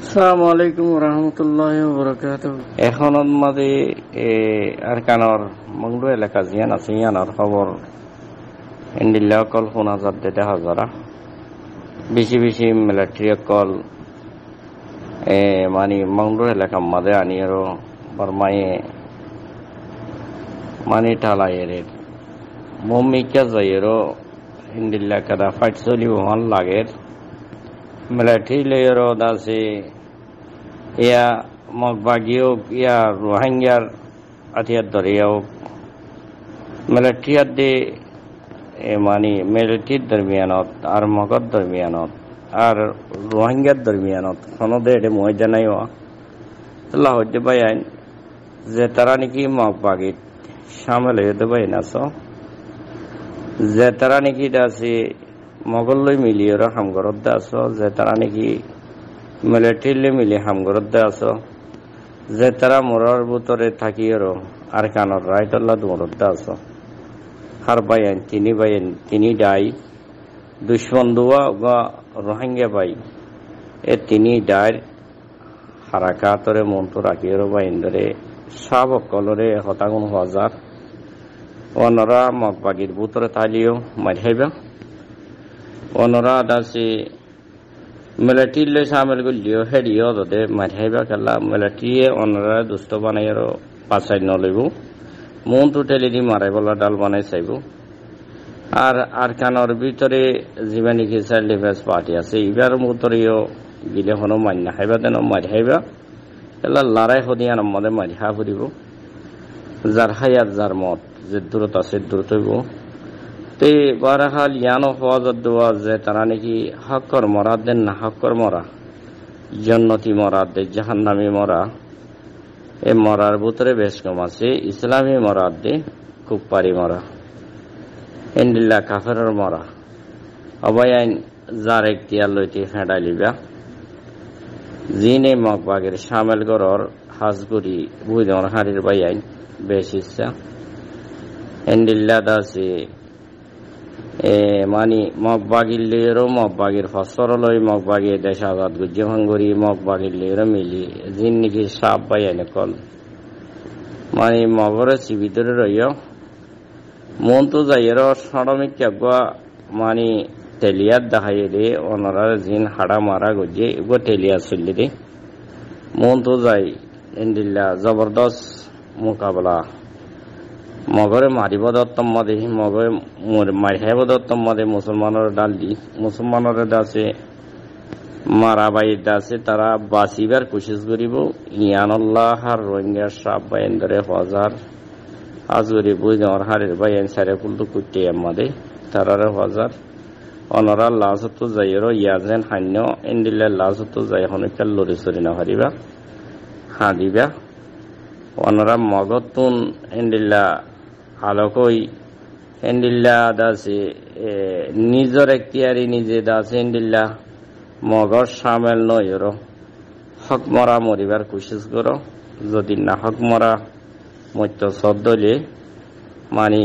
আসসালামু আলাইকুম রহমতুল্লাহি ওয়া বারাকাতুহু। এখনত মাঝে আরকানর মংডু এলাকা জিয়ান আছে ইয়ানর খবর ইন্দিল্লা কল 5000 দেতে হাজারা বেশি বেশি মিলিটারি কল মানে মংডু এলাকা মাঝে আনিয়ারো বরমায়ে মানে টালায়ের মমিকা যাইরো ইন্দিল্লা কাদা ফাইট চলি হন লাগের মিলিটারি লেয়ারো দাসে ইয়া মগবাগিও ইয়া রোহিঙ্গার আতিয়ার দরিয়াও মিলিটারিয়ার দে মানে মিলিটারির দরমিয়ানত আর মগর দরমিয়ানত আর রোহিঙ্গার দরমিয়ানত সনদে এটা মহিদা নাই আল্লাহ হইতে পাইন যে তারা নাকি মগবাগিত সামিল হইতে পাইন আস যে তারা নাকি দাসে মগল্লই মিলিয়ে হামগরত আস যে তারা নাকি মিলিটারিলে মিলি হামগরত আস যে তারা মোরার ভিতরে থাকিয়েরো আর কানর রাইতল্লা দৌড়ত আস হার বাইন তিনি ডাই দুশ্মন দুয়া বা রোহিঙ্গা বাই এ তিনি ডাইর হারাকাতরে মনটো রাখিয়েরো বাইন ধরে সব কলরে হতাগুন হাজার অনরা মগবাগির ভিতরে তালিও মারিয়াইবা অনরা দাসে মিলিটারিলে সামিল করলিও হেরিও দে মারিয়াইবা খেলা মিলিটারিয়ে অনরা দুষ্ট বানাইয়ারো পাচাই নলইব মন তো টেলি দি মারাই বলা ডাল বানাই চাইব আর কানর ভিতরে যিবা নাকি চাইল্ড ডিফেন্স পার্টি আছে ইবার ভিতরেও গিলে হনো মান্য খাইবা দেন মারিয়াইবা এলা লড়াই সদিয়ান মদে মারিহা ফুরিব যার হায়াত যার মত যে দূরত আছে দূরত হইব তে বারাহাল ইয়ানো হওয়াজত দেওয়া যে তারা নাকি হকর মরা দেন না হকর মরা জন্নতি মরা দে জাহান্নামী মরা এ মরার ভিতরে বেশ কম আছে ইসলামী মরা দে কুপারি মরা এন্ডিল্লা কাফের মরা অবয়াইন যার এখতিয়ার লইতে ফেঁড়াই লিবা জিনে মগবাগের সামেল গরর হাজগুড়ি বুঝর হাড়ির বাইয়াইন বেশ ইচ্ছা এন্ডিল্লা দাসে মানে মগবাগির লেরো মগবাগির ফসর লই মগবাগি দেশ আজাদ গুজ্জে ভাঙ্গুরি মগবাগির লেরো মিলি জিন নাকি সাপ বাইয়াইনে কল মানে মগরে চিবিতরে রইয় মন তো যাইয়ের সরমিক কেগুয়া মানে তেলিয়ার দেখাইয়ে দে ওনারা জিন হাড়া মারা গুজে এগো তেলিয়া চললে দে মন তো যাই ইন্দিল্লা জবরদস্ত মোকাবেলা মগরে মারিব দত্তম মাদে মগরে মারিহাইব দত্তম মাদে মুসলমানের ডাল দি মুসলমানের দাসে মারাবাই দাসে তারা বাঁচিবার কোশিশ করিব ইয়ানল্লাহ আর রোহিঙ্গার সাপ বাইন ধরে হাজার আজগরি বুঝর হারের বাইন সারে কুলতো কুটে মাদে তারারে হাজার অনরা লাজতো যাইর ইয়াজেন হান্য ইন্দিল্লা লাজতো যাই হনকাল লড়ি চড়ি না হারিবা হাঁদিবা অনরা মগতুন ইন্দিল্লা আলোকই ইন্দিল্লা দাসে নিজর এখতিয়ারি নিজে দাসে ইন্দিল্লা মগর সামেল নয়র হক মরা মরিবার কোশিশ করো যদি না হক মরা মত্য সদ্দলে মানে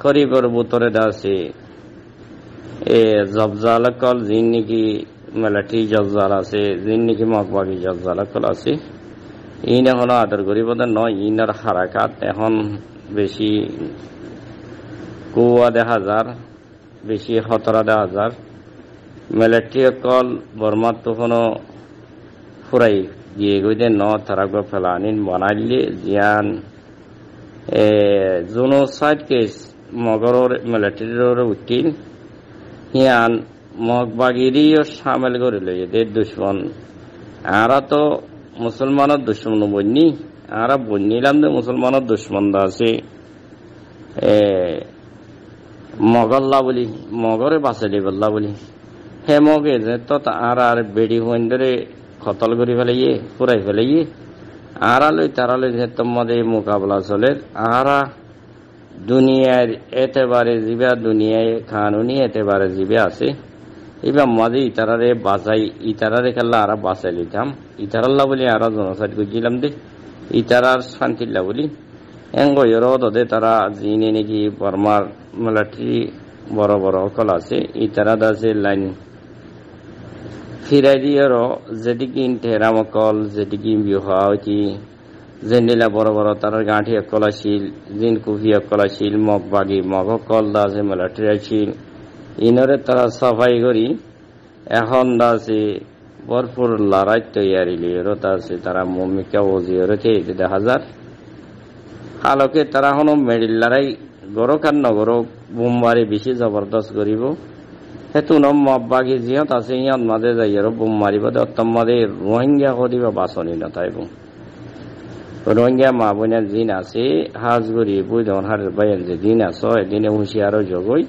করিবর ভিতরে দাসে জবজাল কল যিন নাকি মিলিটারি জবজাল আছে যিন নাকি মগবাগি জবজাল কল আছে ইন এখন আদর করিব নয় ইনার হারাকাত এখন বেশি কুয়া দেখা যার বেশি খতরা দেখা যার মিলিটারি কল বর্মার তখন ফুরাই গিয়ে গইতে তারা ফেলা আনিন বানাইলে জিয়ান জোনোসাইড কেস মগরের মিলিটারির উঠিল হিয়ান মগবাগিরিও সামিল করে লই এদের দুশ্মন আরা তো মুসলমানের দুশ্মন বন্যি আরা বন্যিলাম যে মুসলমানের দুশ্মন আছে মগল্লা বলি মগরে বাঁচালি বললা বলি হে মগে যে তো আর বেড়ি হইন ধরে খতল করে ফেলাইয়ে পুরাই ফেলাইয়ে আড়ালই তারালই যে তোমাদের মোকাবেলা চলে আরা দুনিয়ার এতেবারে জিবা দুনিয়ায় কানুনি এতেবারে জিবে আছে এবার মাঝে ইতারারে বাঁচাই ইতারারে খেলা আরা বাঁচাই লিতাম ইতারাল্লা বলি আরা জনসাইড গুজিলাম দে ইতারার শান্তিল্লা বলি এঙ্গর দে তারা জিনে নাকি বর্মার মিলিটারি বড় বড় সকল আছে ইতারা দাসে লাইন ফিরাই দিয়েরও যেদিকে টেরামকল যেদিকে বিহাওতি জেন্ডিলা বড় বড় তার গাঁঠি কলাশীল জিন কুফি কলাশীল মগ বাগি মগ কল দাসে মেলাটিরাশীল ইনরে তারা সাফাই করি এখন দাসে ভরপুর লড়াই তৈয়ারি লিয়েরও দাসে তারা মমিকা ওজিয়েরও খেয়ে দেখা যার আলোকে তারা হনো মেডিল লড়াই গরক আর নগরক বোমবারি বেশি জবরদস্ত করিব হেতু নবাগি যিহত আছে ইয়ত মাঝে যাই আর বোম মারিব মাঝে রোহিঙ্গা করিব বাছনি নথাইব রোহিঙ্গা মা বোনের দিন আছে হাজগুড়ি বুঝন হারের বাইন যে দিন আস এদিনে হুঁশিয়ারও জগই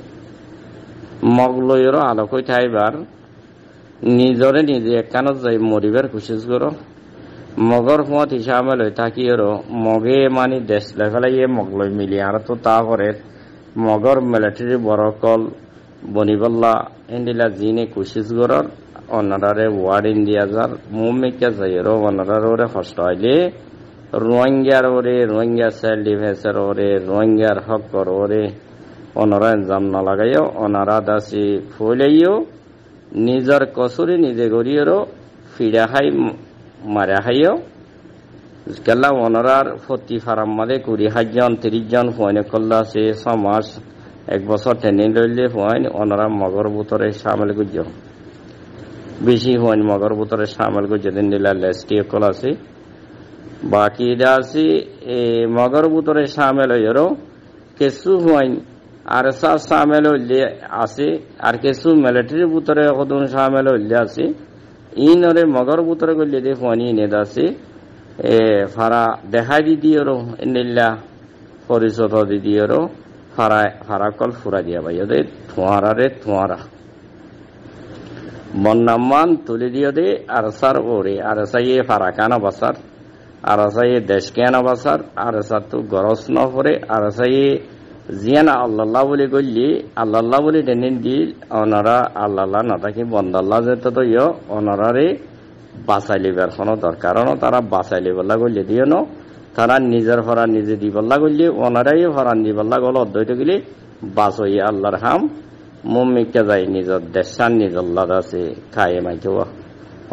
মগলইরও আলোকই থাইবার নিজরে নিজে একানত যাই মরিবার কোশিশ করো মগর হুঁত হিসাবে লই থাকিও মগে মানি দেশ লেফেলাইয়ে মগলই মিলি আর তো তারপরে মগর মিলিটারি বড় কল বনিবল্লা এন্ডিলা জিনে কোশিশ করর অনারারে ওয়ার্ড ইন্ডিয়া যার মুমিকা যাইরো অনারার ওরে কষ্ট হইলে রোহিঙ্গার ওরে রোহিঙ্গা সেল ডিফেন্সের ওরে রোহিঙ্গার হকর ওরে অনারা ইনজাম না লাগাইও অনারা দাসি ফুলাইও নিজের কসুরি নিজে গড়িয়েরও ফিরা খাই মারা খাইও কেলা অনারার ফতি ফারাম মাদে 20 জন 30 জন ফোনে করলা আছে 6 মাস 1 বছর ট্রেনিং লইলে ফোন অনারা মগর বুতরে সামিল গুজ বেশি ফোন মগর বুতরে সামিল গুজ দিন দিলা লেস্টি কল আছে বাকি দাসি মগর বুতরে সামিল হইরো কিছু ফোন আর সা সামিল হইলে আছে আর কিছু মিলিটারি বুতরে কদন সামিল হইলে আছে ইনরে মগর বুতরে গলে দে ফোন ইনে দাসি ফারা দেখাই দিদিওরো ইন্দিল্লা পরিচয় দিদিওরো ফারা কল ফুরা দিয়া ভাই দে থুয়ারারে থুয়ারা বন্নামান তুলে দিও দে আর সার ওরে আর সাইয়ে ফারা কানা বাসার আর সাইয়ে দেশ কেনা বাসার আর সার তো গরস ন করে আর সাইয়ে জিয়ানা আল্লাহ বলে গল্লি আল্লাহ বলে ডেনিন দিল অনারা আল্লাহ না থাকি বন্দাল্লাহ যেত তো ইয় অনারারে বাঁচাই লিবার কোনো দরকার তারা বাঁচাই লিবল্লা গল্লি দিও ন তারা নিজের হরা নিজে দিবল্লা গল্লি ওনারাই হরান দিবল্লা গল অদ্বৈত গেলি বাঁচই আল্লাহর হাম মুমিকা যাই নিজের দেশান নিজল্লাহ আছে খায়ে মাইকে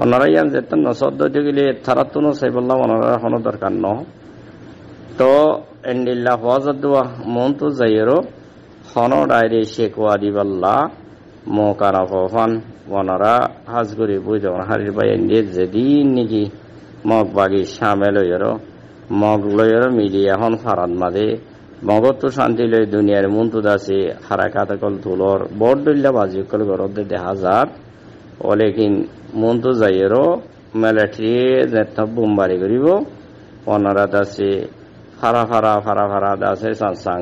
ওনারাই আম যেতেন ন অদ্বৈত গেলি তারা তো নসাইবল্লা ওনারা কোনো দরকার ন তো এন্ডিল্লা হওয়াজার দোয়া মন তো যাইয়েরও হন ডায়রে শেখোয়া দিবল্লা মৌকানা ফফান ওনারা হাজগুড়ি বুঝন হারির বাই এন্ডিয়ে যেদিন নাকি মগ বাগি সামেল হইয়েরও মগ লইয়েরও মিলিয়ে এখন ফারাত মাঝে মগত তো শান্তি লই দুনিয়ার মন্তু দাসে হারাকাত কল তুলর বড় দল্লা বাজি কল গরদে দেখা যার ওলেকিন মন্তু যাইয়েরও মিলিটারি যেত বোমবারি করিব ওনারা দাসে ফারা ফারা ফারা ফারা দাসে সাংসাং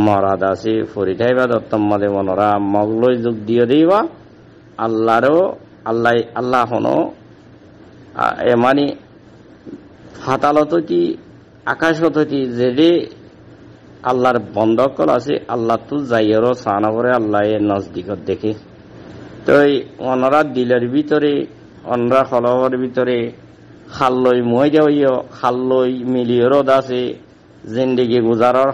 মরা দাসে ফরিটাইবা দত্তম মাদে ওনারা মগলই যোগ দিয়ে দিবা আল্লাহরও আল্লাহ হনো মানে ফাতালতি আকাশতি যে আল্লাহর বন্ধকল আছে আল্লাহ তো যাইয়েরও সানাবরে আল্লাহ নজদিকত দেখে তো ওনারা দিলের ভিতরে অনরা খলহর ভিতরে খাল্লই মই যাইও খাল্লই মিলিয়েরও দাসে জিন্দিগি গুজারর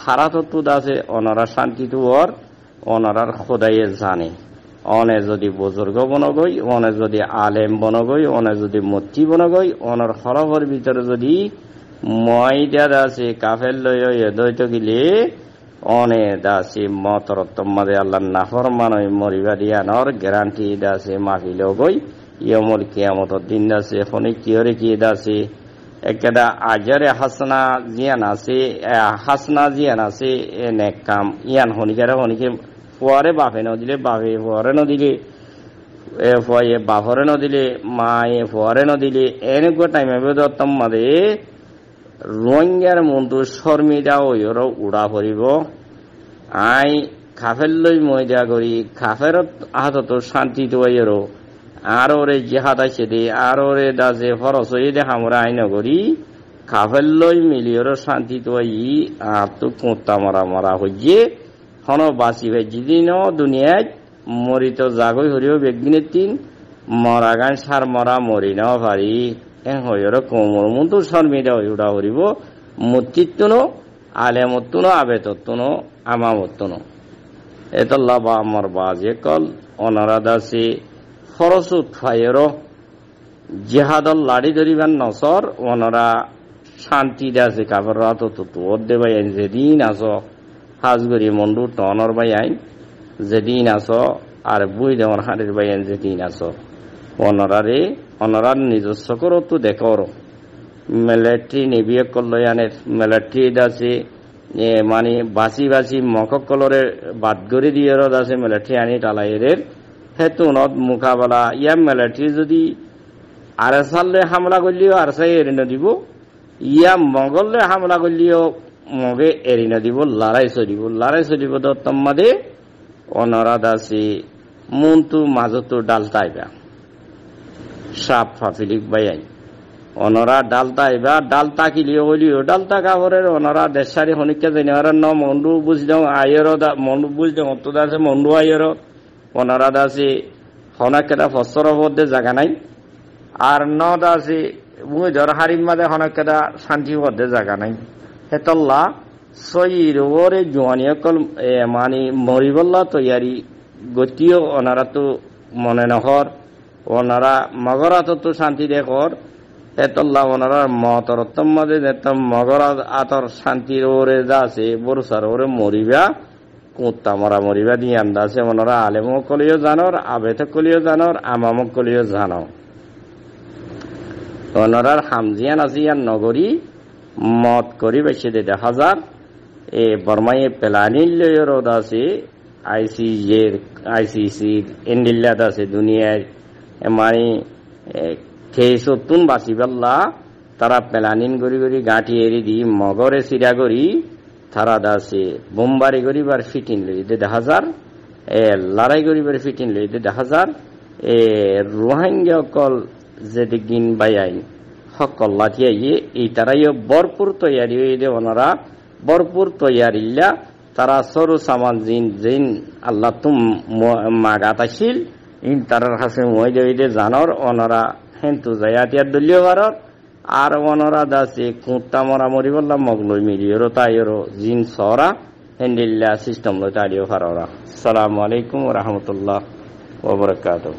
হারাতত আছে ওনারা শান্তি তোর ওনারার খোদাইয়ে জানে অনে যদি বুজুর্গ বনগই অনে যদি আলেম বনগই অনে যদি মূর্তি বনগই অনার খরবর ভিতরে যদি ময়দা দাসে কাফের লই দৈত গিলে অনে দাসে মতরত্তম মাদে আল্লাহ নাফর মানই মরিবা দিয়ানর গ্যারান্টি দাসে মাফিল গই ইয়মল কিয়ামতর দিন দাসে ফনি কিয়রে কি দাসে একটা আজারে হাসনা জিয়ান আছে এনে কাম ইয়ান হনিকারে হনিকে ফুয়ারে বাপে নদিলে বাপে ফুয়ারে নদিলে ফুয়াইয়ে বাপরে নদিলে মায়ে ফুয়ারে নদিলে এনেকুৱা টাইমে দত্তম মাদে রোহিঙ্গার মন্তু শর্মিদা ওইর উড়া পড়িব আই খাফের লই ময়দা করি খাফের হাতত শান্তি তোয়াইরও আর ওরে জিহাদ আছে দে আর ওরে দাসে ফরস হয়ে দেখা আমরা আইন করি খাফের লই মিলিয়র শান্তি তোয়াই আর তো কোঁতা মারা মারা হইয়ে হন বাঁচি ভাই যেদিন দুনিয়ায় মরিত জাগই হরিও বেগদিনের তিন মরা গান সার মরা মরি নাও পারি হইর কোমর মতো শর্মিদা হই উড়া হরিব মূর্তিত্বনো আলেমত্বনো আবেতত্বনো আমামত্বনো এতল্লা বা আমার বাজে কল অনারা দাসে ফরসুত ফায়রো জিহাদল লাড়ি ধরিবার নসর ওনারা শান্তি আছে কাপড় রাত তো ওদে ভাই আইন যেদিন আসো হাজগরি মন্ডু টনর ভাই আইন যেদিন আসো আর বুই দেওয়ার হাড়ের ভাই আইন যেদিন আসো ওনারারে ওনারার নিজস্ব করো তো দেখো মিলিটারি নেভিয়ে কল্যাণের মিলিটারি আছে মানে বাসি বাসি মকক কলরে বাদ করে দিয়ে আছে মিলিটারি আনি টালাইয়ের হেতু নদ মোকাবেলা ইয়া মিলিটারি যদি আর সালে হামলা করলেও আর সাই এড়ি না দিব ইয়া মগলে হামলা করলেও মগে এড়ি না দিব লড়াই চলিব তম্মাদে অনরাদ আছে মনতু মাজতো ডালতা আইবা সাপ ফাফিলিক বাইয়াই অনরা ডালতা আইবা ডালতা কিলিও হলিও ডালতা কাপড়ের অনরা দেশারি হনিকা জানিয়ার ন মন্ডু বুঝদাও আয়ের মন্ডু বুঝদাও অত আছে মন্ডু আয়ের অনরা আছে হনাকেটা ফসর মধ্যে জায়গা নাই আর নদ আছে বুঝ ধর হারিম মাঝে হনাকেটা শান্তি মধ্যে জায়গা নাই হেতল্লা সইর ওরে জোয়ানিয়কল মানে মরিবল্লা তৈয়ারি গতিও ওনারা তো মনে নহর ওনারা মগরা তো শান্তি দেখর হেতল্লা ওনারা মতরত্তম মাঝে মগরা আতর শান্তির ওরে যা আছে বরসার ওরে মরিবা কুত্তা মরা মরিবা দিয়ে আন্দাজে ওনারা আলেমও কলিও জানর আবেত কলিও জানর আমামক কলিও জানো ওনারার হামজিয়ান আজিয়ান নগরী মত করি বেশি দে 1000 এ বর্মায়ে প্লানিল রোদ আছে আইসিসি ইন্ডিল্লাদ আছে দুনিয়ায় মানে খেয়েছতুন বাসিবাল্লা তারা প্লানিন গড়ি গাঁটি এরি দি মগরে সিরা গড়ি তারা দাসে বোমবারি গরিবার ফিটিন লই দে 1000 এ লড়াই গরিবার ফিটিন লই দে 1000 এ রোহিঙ্গা কল যেদিন বাইয়াই সকল লাঠিয়ে এই তারাইও ভরপুর তৈয়ারি হয়ে দে ওনারা ভরপুর তৈয়ারিল্লা তারা সরু সামান জিন আল্লাহ তুম মাগাতাশিল ইন তারার কাছে মই দে জানর ওনারা হেন্তু জায়াতিয়ার দলীয় ভারত আর ওনারা দাসে কুত্তা মরা মরি বললাম মগলই মিলিয়েরো তাইয়েরো জিন সরা হেন্ডিল্লা সিস্টেম লই তাড়িও ফাররা আসসালামু আলাইকুম ওয়া রাহমাতুল্লাহ ওয়া বারাকাতুহু।